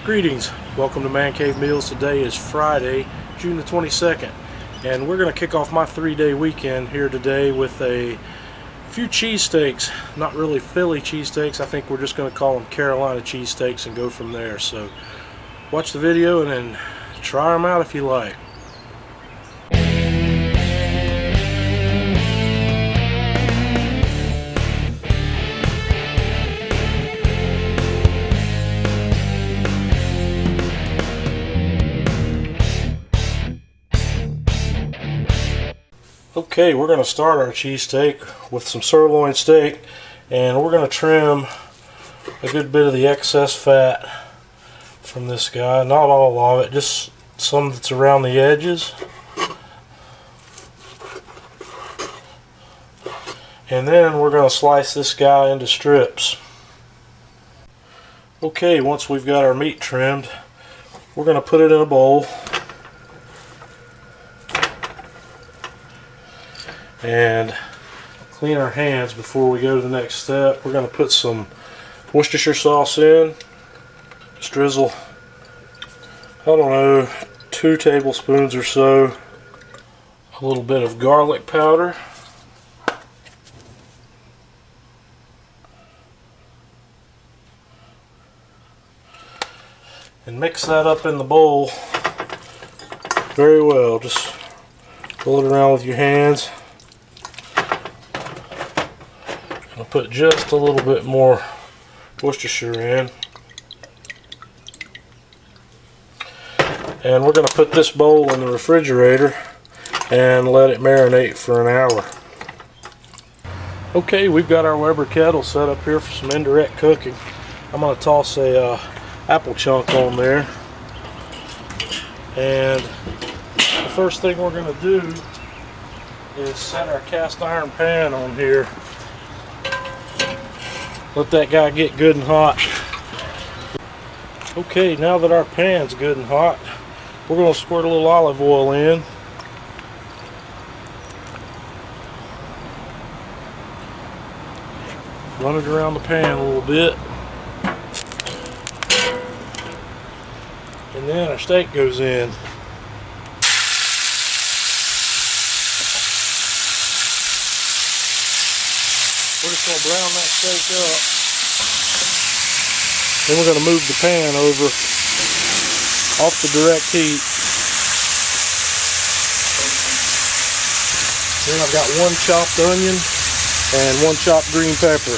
Greetings, welcome to Man Cave Meals. Today is Friday, June the 22nd, and we're going to kick off my 3-day weekend here today with a few cheesesteaks. Not really Philly cheesesteaks, I think we're just going to call them Carolina cheesesteaks and go from there. So watch the video and then try them out if you like. Okay, we're going to start our cheesesteak with some sirloin steak, and we're going to trim a good bit of the excess fat from this guy. Not all of it, just some that's around the edges. And then we're going to slice this guy into strips. Okay, once we've got our meat trimmed, we're going to put it in a bowl. And clean our hands before we go to the next step. We're going to put some Worcestershire sauce in. Just drizzle, I don't know, 2 tablespoons or so. A little bit of garlic powder. And mix that up in the bowl very well. Just roll it around with your hands. I'll put just a little bit more Worcestershire in. And we're going to put this bowl in the refrigerator and let it marinate for an hour. Okay, we've got our Weber kettle set up here for some indirect cooking. I'm going to toss a apple chunk on there. And the first thing we're going to do is set our cast iron pan on here. Let that guy get good and hot. Okay, now that our pan's good and hot, we're going to squirt a little olive oil in. Run it around the pan a little bit. And then our steak goes in. We're just going to brown that steak up. Then we're going to move the pan over off the direct heat. Then I've got 1 chopped onion and 1 chopped green pepper.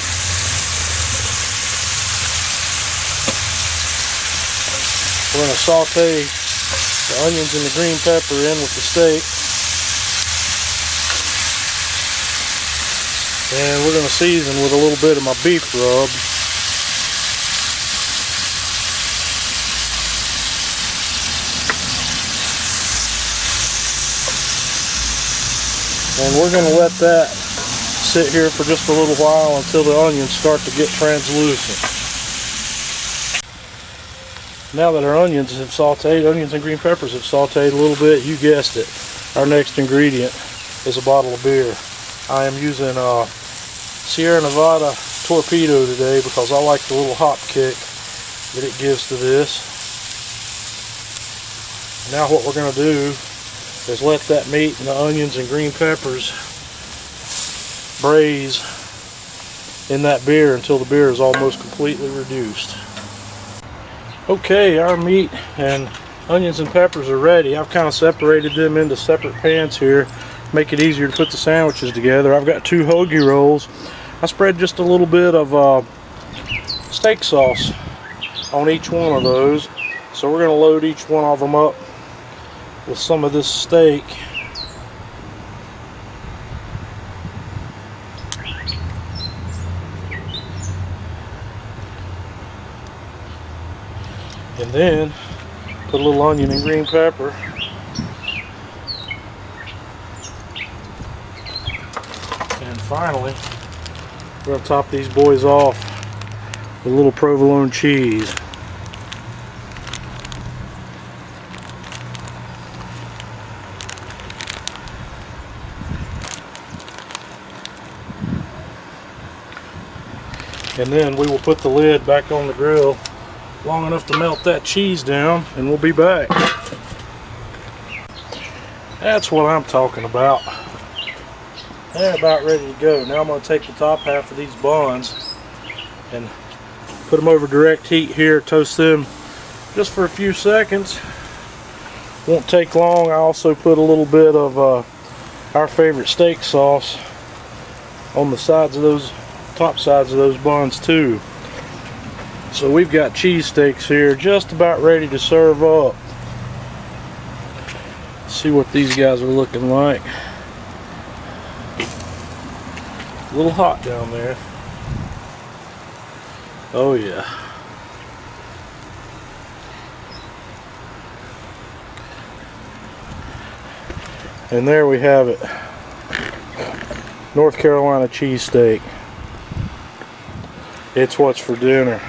We're going to saute the onions and the green pepper in with the steak. And we're going to season with a little bit of my beef rub. And we're going to let that sit here for just a little while until the onions start to get translucent. Now that our onions have sauteed, onions and green peppers have sauteed a little bit, you guessed it, our next ingredient is a bottle of beer. I am using Sierra Nevada Torpedo today because I like the little hop kick that it gives to this. Now what we're going to do is let that meat and the onions and green peppers braise in that beer until the beer is almost completely reduced. Okay, our meat and onions and peppers are ready. I've kind of separated them into separate pans here. Make it easier to put the sandwiches together. I've got 2 hoagie rolls. I spread just a little bit of steak sauce on each one of those. So we're going to load each one of them up with some of this steak. And then put a little onion and green pepper. And finally, we're going to top these boys off with a little provolone cheese. And then we will put the lid back on the grill long enough to melt that cheese down, and we'll be back. That's what I'm talking about. They're about ready to go. Now I'm going to take the top half of these buns and put them over direct heat here, toast them just for a few seconds. Won't take long. I also put a little bit of our favorite steak sauce on the sides of those, top sides of those buns too. So we've got cheese steaks here just about ready to serve up. Let's see what these guys are looking like. A little hot down there. Oh yeah. And there we have it. North Carolina cheesesteak. It's what's for dinner.